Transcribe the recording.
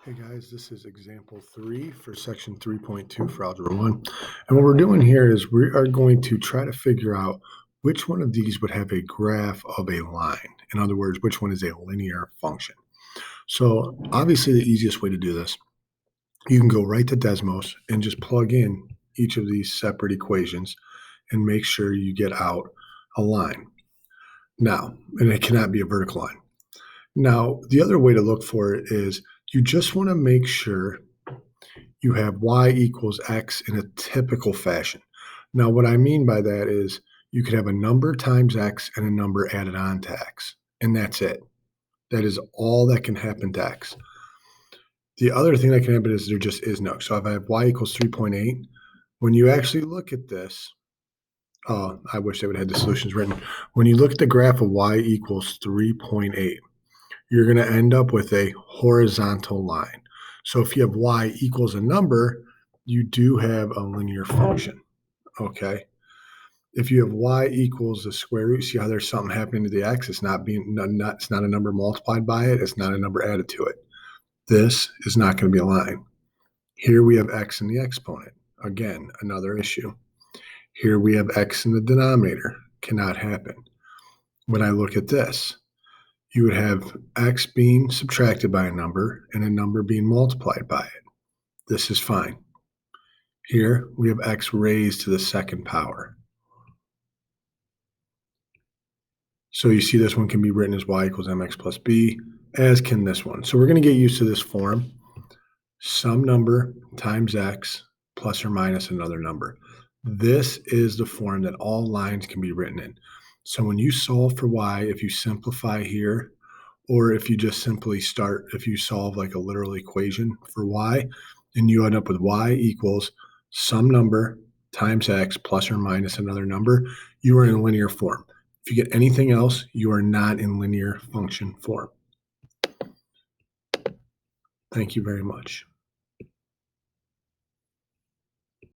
Hey guys, this is example 3 for section 3.2 for algebra 1. And what we're doing here is we are going to try to figure out which one of these would have a graph of a line. In other words, which one is a linear function. So obviously the easiest way to do this, you can go right to Desmos and just plug in each of these separate equations and make sure you get out a line. Now, and it cannot be a vertical line. Now, the other way to look for it is you just want to make sure you have y equals x in a typical fashion. Now, what I mean by that is you could have a number times x and a number added on to x, and that's it. That is all that can happen to x. The other thing that can happen is there just is no. So if I have y equals 3.8, when you actually look at this, I wish they would have had the solutions written. When you look at the graph of y equals 3.8, you're going to end up with a horizontal line. So if you have y equals a number, you do have a linear function, okay? If you have y equals the square root, see how there's something happening to the x? It's not a number multiplied by it. It's not a number added to it. This is not going to be a line. Here we have x in the exponent. Again, another issue. Here we have x in the denominator. Cannot happen. When I look at this, you would have x being subtracted by a number and a number being multiplied by it. This is fine. Here we have x raised to the second power. So you see this one can be written as y equals mx plus b, as can this one. So we're going to get used to this form. Some number times x plus or minus another number. This is the form that all lines can be written in. So when you solve for y, if you simplify here, or if you just simply start, if you solve like a literal equation for y, and you end up with y equals some number times x plus or minus another number, you are in linear form. If you get anything else, you are not in linear function form. Thank you very much.